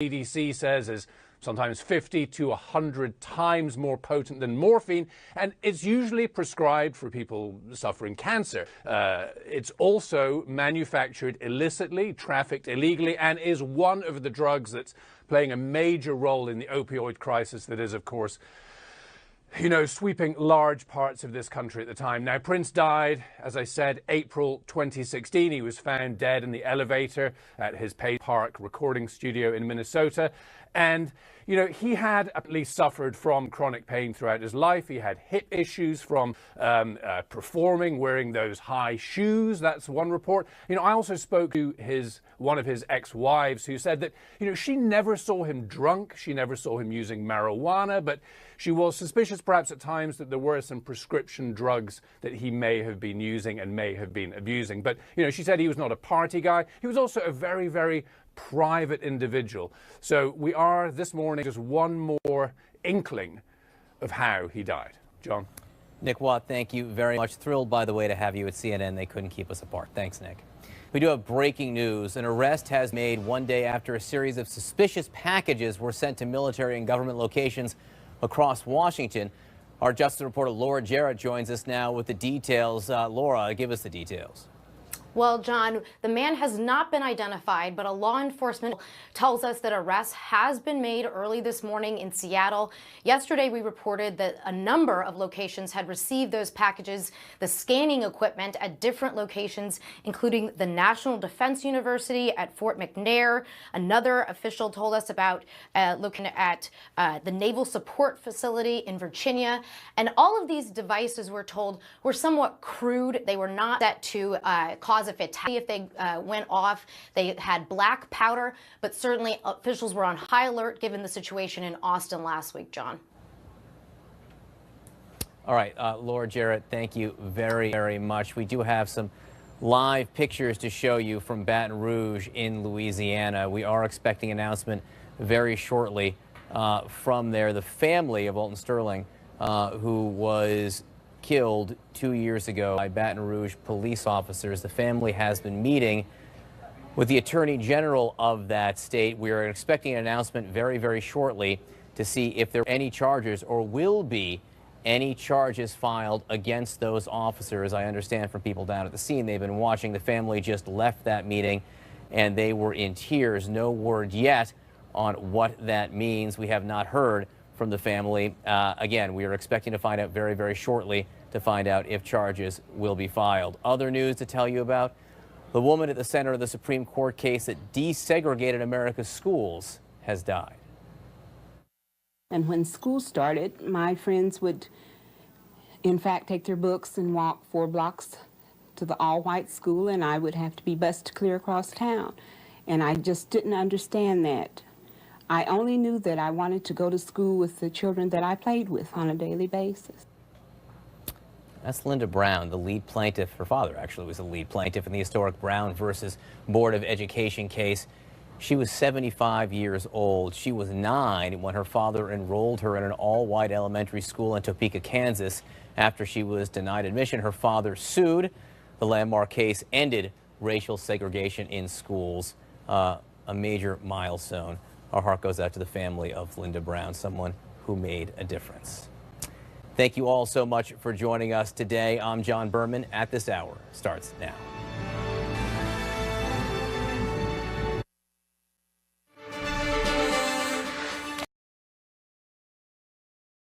CDC says is sometimes 50 to 100 times more potent than morphine, and it's usually prescribed for people suffering cancer. It's also manufactured illicitly, trafficked illegally, and is one of the drugs that's playing a major role in the opioid crisis that is, of course, sweeping large parts of this country at the time. Now, Prince died, as I said, April 2016. He was found dead in the elevator at his Page Park recording studio in Minnesota. And, he had at least suffered from chronic pain throughout his life. He had hip issues from performing, wearing those high shoes. That's one report. I also spoke to one of his ex-wives who said that, she never saw him drunk. She never saw him using marijuana, but she was suspicious perhaps at times that there were some prescription drugs that he may have been using and may have been abusing. But, she said he was not a party guy. He was also a very, very private individual. So we are this morning just one more inkling of how he died. John. Nick Watt, thank you very much. Thrilled, by the way, to have you at CNN. They couldn't keep us apart. Thanks, Nick. We do have breaking news. An arrest has made one day after a series of suspicious packages were sent to military and government locations across Washington. Our Justice reporter Laura Jarrett joins us now with the details. Laura, give us the details. Well, John, the man has not been identified, but a law enforcement tells us that arrest has been made early this morning in Seattle. Yesterday, we reported that a number of locations had received those packages, the scanning equipment at different locations, including the National Defense University at Fort McNair. Another official told us about looking at the Naval Support Facility in Virginia. And all of these devices, we're told, were somewhat crude. They were not set to cause a fatality if they went off. They had black powder, but certainly officials were on high alert given the situation in Austin last week, John. All right, Laura Jarrett, thank you very, very much. We do have some live pictures to show you from Baton Rouge in Louisiana. We are expecting an announcement very shortly from there. The family of Alton Sterling, who was killed 2 years ago by Baton Rouge police officers. The family has been meeting with the Attorney General of that state. We are expecting an announcement very, very shortly to see if there are any charges or will be any charges filed against those officers. I understand from people down at the scene, they've been watching. The family just left that meeting and they were in tears. No word yet on what that means. We have not heard from the family. Again, we are expecting to find out very, very shortly to find out if charges will be filed. Other news to tell you about: the woman at the center of the Supreme Court case that desegregated America's schools has died. And when school started, my friends would, in fact, take their books and walk 4 blocks to the all-white school, and I would have to be bused clear across town. And I just didn't understand that. I only knew that I wanted to go to school with the children that I played with on a daily basis. That's Linda Brown, the lead plaintiff. Her father actually was the lead plaintiff in the historic Brown versus Board of Education case. She was 75 years old. She was 9 when her father enrolled her in an all-white elementary school in Topeka, Kansas. After she was denied admission, her father sued. The landmark case ended racial segregation in schools, a major milestone. Our heart goes out to the family of Linda Brown, someone who made a difference. Thank you all so much for joining us today. I'm John Berman. At This Hour starts now.